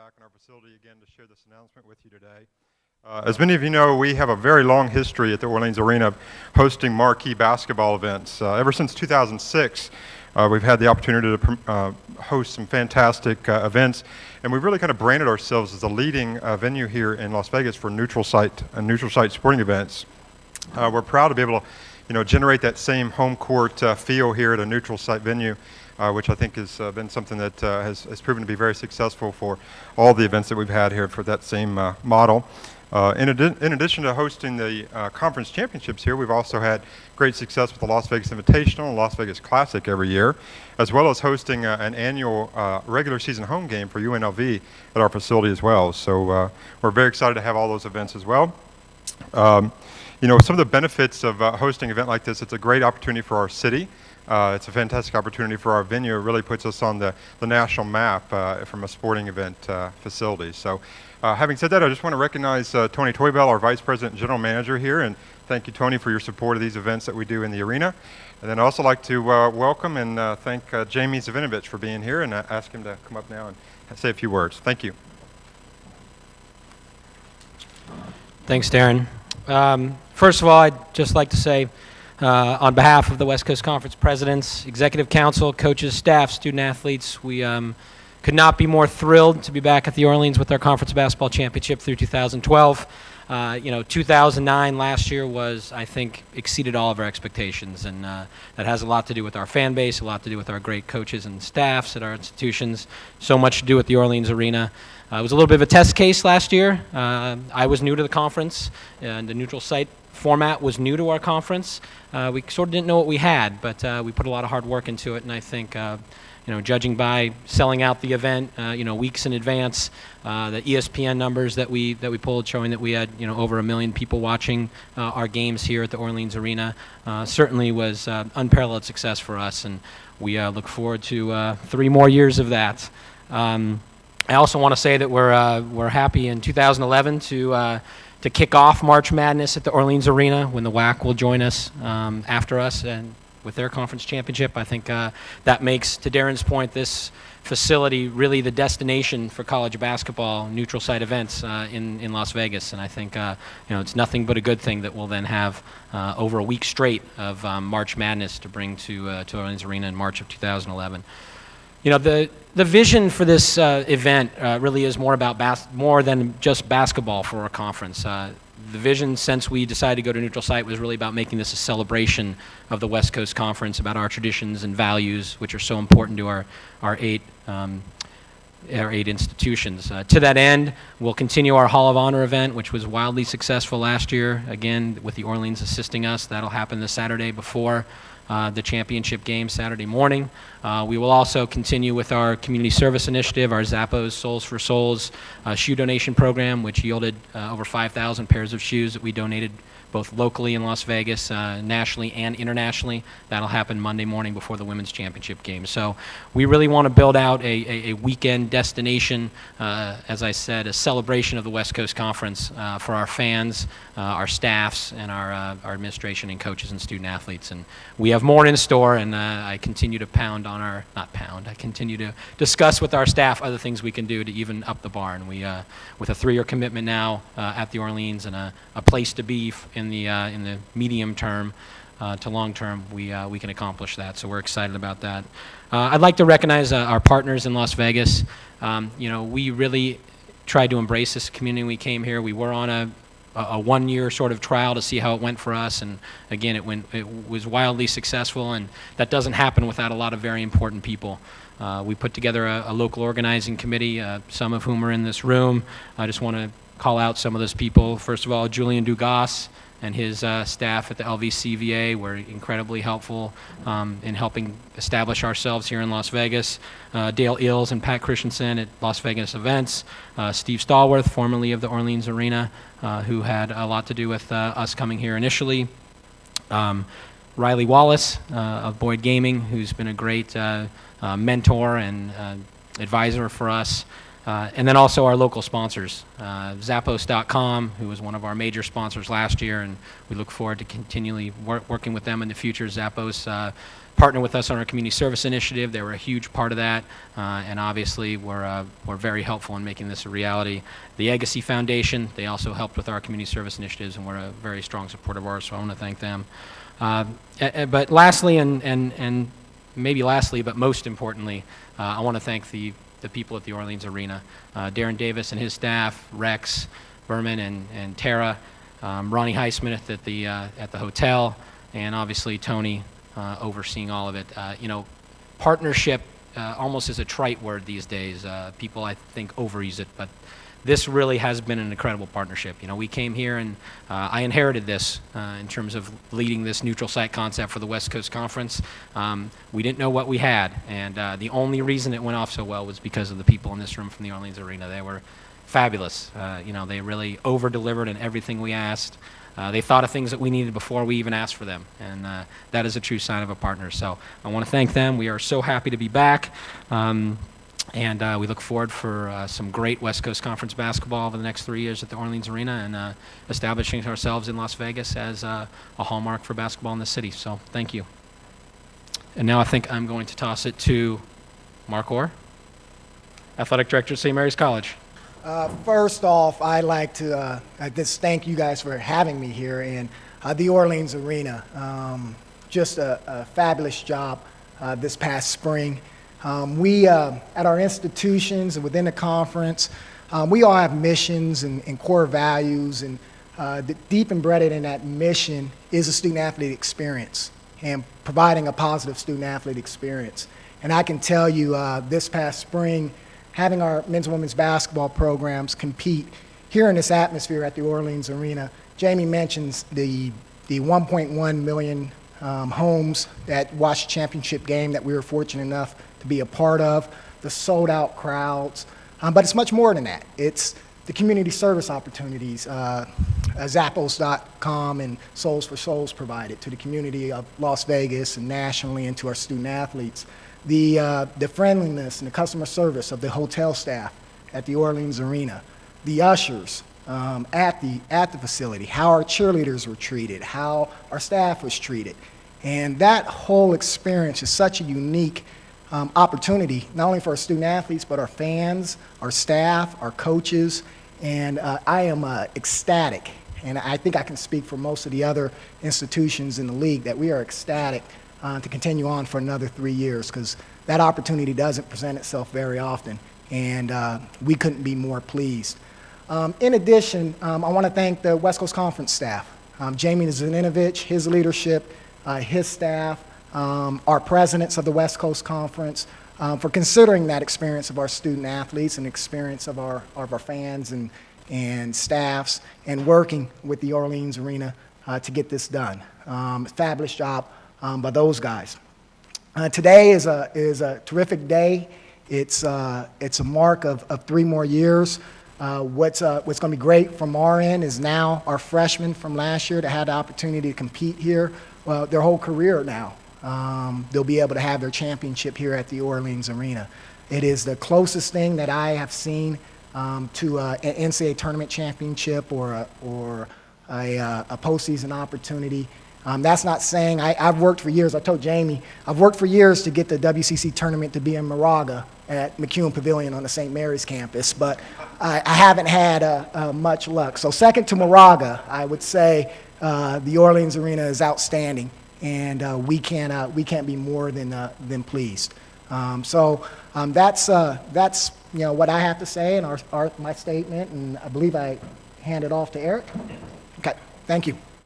back in our facility again to share this announcement with you today. As many of you know, we have a very long history at the Orleans Arena of hosting marquee basketball events. Ever since 2006, we've had the opportunity to host some fantastic events, and we've really kind of branded ourselves as the leading venue here in Las Vegas for neutral site sporting events. We're proud to be able to, generate that same home court feel here at a neutral site venue, which I think has been something that has proven to be very successful for all the events that we've had here for that same model. In addition to hosting the conference championships here, we've also had great success with the Las Vegas Invitational and Las Vegas Classic every year, as well as hosting an annual regular season home game for UNLV at our facility as well. So we're very excited to have all those events as well. Some of the benefits of hosting an event like this, it's a great opportunity for our city. It's a fantastic opportunity for our venue. It really puts us on the national map from a sporting event facility. So having said that, I just want to recognize Tony Toybell, our Vice President and General Manager here, and thank you, Tony, for your support of these events that we do in the arena. And then I'd also like to welcome and thank Jamie Zavinovich for being here and ask him to come up now and say a few words. Thank you. Thanks, Darren. First of all, I'd just like to say, on behalf of the West Coast Conference presidents, executive council, coaches, staff, student athletes, we could not be more thrilled to be back at the Orleans with our conference basketball championship through 2012. 2009 last year was, I think, exceeded all of our expectations, and that has a lot to do with our fan base, a lot to do with our great coaches and staffs at our institutions, so much to do with the Orleans Arena. It was a little bit of a test case last year. I was new to the conference, and the neutral site format was new to our conference. We sort of didn't know what we had, but we put a lot of hard work into it, and I think judging by selling out the event, weeks in advance, the ESPN numbers that we pulled showing that we had, over 1 million people watching our games here at the Orleans Arena, certainly was unparalleled success for us, and we look forward to 3 more years of that. I also want to say that we're happy in 2011 to kick off March Madness at the Orleans Arena when the WAC will join us after us and with their conference championship. I think that makes, to Darren's point, this facility really the destination for college basketball neutral site events in Las Vegas, and I think it's nothing but a good thing that we'll then have over a week straight of March Madness to bring to Orleans Arena in March of 2011. The vision for this event really is more about more than just basketball for our conference. The vision since we decided to go to neutral site was really about making this a celebration of the West Coast Conference, about our traditions and values, which are so important to our eight institutions. To that end, we'll continue our Hall of Honor event, which was wildly successful last year. Again, with the Orleans assisting us, that'll happen the Saturday before the championship game Saturday morning. We will also continue with our community service initiative, our Zappos Souls for Souls shoe donation program, which yielded over 5,000 pairs of shoes that we donated both locally in Las Vegas, nationally and internationally. That'll happen Monday morning before the women's championship game. So we really want to build out a weekend destination, as I said, a celebration of the West Coast Conference for our fans, our staffs, and our administration and coaches and student athletes. And we have more in store, and I continue to I continue to discuss with our staff other things we can do to even up the bar. And we, with a 3-year commitment now at the Orleans and a place to be in the medium term to long term, we can accomplish that. So we're excited about that. I'd like to recognize our partners in Las Vegas. We really tried to embrace this community when we came here. We were on a 1-year sort of trial to see how it went for us, and again, it was wildly successful, and that doesn't happen without a lot of very important people. We put together a local organizing committee, some of whom are in this room. I just want to call out some of those people. First of all, Julian Dugas and his staff at the LVCVA were incredibly helpful in helping establish ourselves here in Las Vegas. Dale Ills and Pat Christensen at Las Vegas Events. Steve Stallworth, formerly of the Orleans Arena, who had a lot to do with us coming here initially. Riley Wallace of Boyd Gaming, who's been a great mentor and advisor for us. And then also our local sponsors, Zappos.com, who was one of our major sponsors last year, and we look forward to continually working with them in the future. Zappos partnered with us on our community service initiative. They were a huge part of that, and obviously were very helpful in making this a reality. The Agassi Foundation, they also helped with our community service initiatives and were a very strong supporter of ours, so I want to thank them. But lastly, and maybe lastly, but most importantly, I want to thank the people at the Orleans Arena, Darren Davis and his staff, Rex, Berman, and Tara, Ronnie Heisman at the hotel, and obviously Tony overseeing all of it. Partnership almost is a trite word these days. People, I think, overuse it, but this really has been an incredible partnership. We came here and I inherited this in terms of leading this neutral site concept for the West Coast Conference. We didn't know what we had, and the only reason it went off so well was because of the people in this room from the Orleans Arena. They were fabulous. They really over-delivered in everything we asked. They thought of things that we needed before we even asked for them, and that is a true sign of a partner. So I want to thank them. We are so happy to be back. And we look forward for some great West Coast Conference basketball over the next 3 years at the Orleans Arena, and establishing ourselves in Las Vegas as a hallmark for basketball in the city. So thank you. And now I think I'm going to toss it to Mark Orr, Athletic Director at St. Mary's College. First off, I'd like to just thank you guys for having me here in the Orleans Arena. Just a fabulous job this past spring. We, at our institutions and within the conference, we all have missions and core values, and deep embedded in that mission is a student-athlete experience and providing a positive student-athlete experience. And I can tell you this past spring, having our men's and women's basketball programs compete here in this atmosphere at the Orleans Arena. Jamie mentions the 1.1 million homes that watched the championship game that we were fortunate enough to be a part of, the sold-out crowds. But it's much more than that. It's the community service opportunities Zappos.com and Souls for Souls provided to the community of Las Vegas and nationally, and to our student athletes. The friendliness and the customer service of the hotel staff at the Orleans Arena, the ushers at the facility, how our cheerleaders were treated, how our staff was treated. And that whole experience is such a unique opportunity, not only for our student athletes, but our fans, our staff, our coaches. And I am ecstatic, and I think I can speak for most of the other institutions in the league, that we are ecstatic to continue on for another 3 years, because that opportunity doesn't present itself very often, and we couldn't be more pleased. In addition, I want to thank the West Coast Conference staff, Jamie Zaninovich, his leadership, his staff, our presidents of the West Coast Conference, for considering that experience of our student athletes and experience of our fans and staffs, and working with the Orleans Arena to get this done. Fabulous job by those guys. Today is a terrific day. It's a mark of 3 more years. What's going to be great from our end is now our freshmen from last year that had the opportunity to compete here, well, their whole career now. They'll be able to have their championship here at the Orleans Arena. It is the closest thing that I have seen to an NCAA tournament championship or a postseason opportunity. That's not saying I've worked for years. I told Jamie, I've worked for years to get the WCC tournament to be in Moraga at McEwen Pavilion on the St. Mary's campus, but I haven't had much luck. So second to Moraga, I would say the Orleans Arena is outstanding, and we can't be more than pleased. So that's what I have to say in my statement, and I believe I hand it off to Eric. Okay, thank you.